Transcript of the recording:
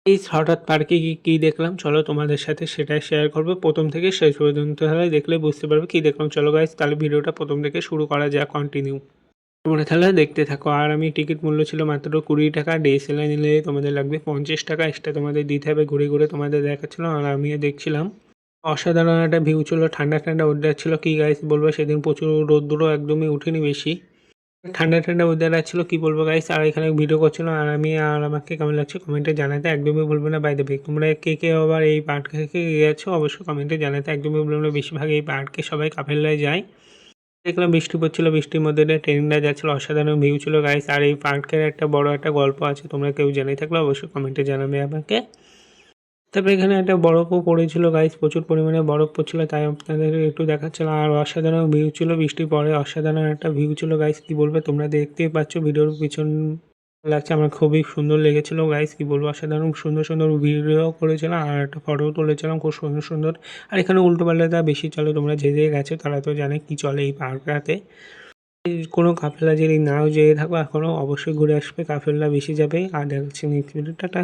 এই হঠাৎ পার্কে গিয়ে কী দেখলাম চলো তোমাদের সাথে সেটাই শেয়ার করবো প্রথম থেকে শেষ পর্যন্ত, তাহলে দেখলে বুঝতে পারবে কী দেখলাম। চলো গাইস তাহলে ভিডিওটা প্রথম থেকে শুরু করা যাক, কন্টিনিউ তোমরা তাহলে দেখতে থাকো। আর আমি টিকিট মূল্য ছিল মাত্র 20 টাকা, ডিএসএলআর নিলে তোমাদের লাগবে 50 টাকা এক্সট্রা তোমাদের দিতে হবে। ঘুরে ঘুরে তোমাদের দেখাচ্ছিলো আর আমিও দেখছিলাম। অসাধারণ একটা ভিউ ছিল, ঠান্ডা ঠান্ডা ওয়েদার ছিল। কি গাইস বলবো, সেদিন প্রচুর রোদ্দুরও একদমই উঠেনি বেশি, ঠান্ডা ঠান্ডা ওয়েদার ছিল। কি বলবো গাইস, আর এখানে ভিডিও করছিল আর আমি, আর আমাকে কেমন লাগছে কমেন্টে জানাতে একদমই ভুলবে না। বাই দ্য ওয়ে তোমরা কে কে আবার এই পার্ক থেকে গিয়েছো অবশ্যই কমেন্টে জানাতে একদমই ভুলবে না। বেশিরভাগ এই পার্কে সবাই কাপেলরাই যায়। দেখলাম বৃষ্টি পড়ছিল, বৃষ্টির মধ্যে ট্রেনটা যাচ্ছিলো, অসাধারণ ভিউ ছিল গাইস। আর এই পার্কের একটা বড় একটা গল্প আছে, তোমরা কেউ জেনে থাকলে অবশ্যই কমেন্টে জানাবে আমাকে। তারপরে এখানে একটা বরফও পড়েছিল গাইস, প্রচুর পরিমাণে বরফ পড়ছিল, তাই আপনাদের একটু দেখাচ্ছিল। আর অসাধারণ ভিউ ছিল, বৃষ্টির পরে অসাধারণ একটা ভিউ ছিল গাইস। কি বলবো, তোমরা দেখতেই পাচ্ছ ভিডিওর পিছন লাগছে, আমার খুবই সুন্দর লেগেছিল গাইস। কি বলবো, অসাধারণ সুন্দর সুন্দর ভিডিও করেছিলাম আর একটা ফটোও তুলেছিলাম খুব সুন্দর সুন্দর। আর এখানে উল্টো পাল্টা বেশি চলে, তোমরা যে যে গেছো তারা তো জানে কি চলে এই পার্কটাতে। কোনো কাফেলা যদি নাও যেয়ে থাকো এখনও অবশ্যই ঘুরে আসবে, কাফেলা বেশি যাবে। আর দেখাচ্ছি নেক্সট ভিডিও, টাটা।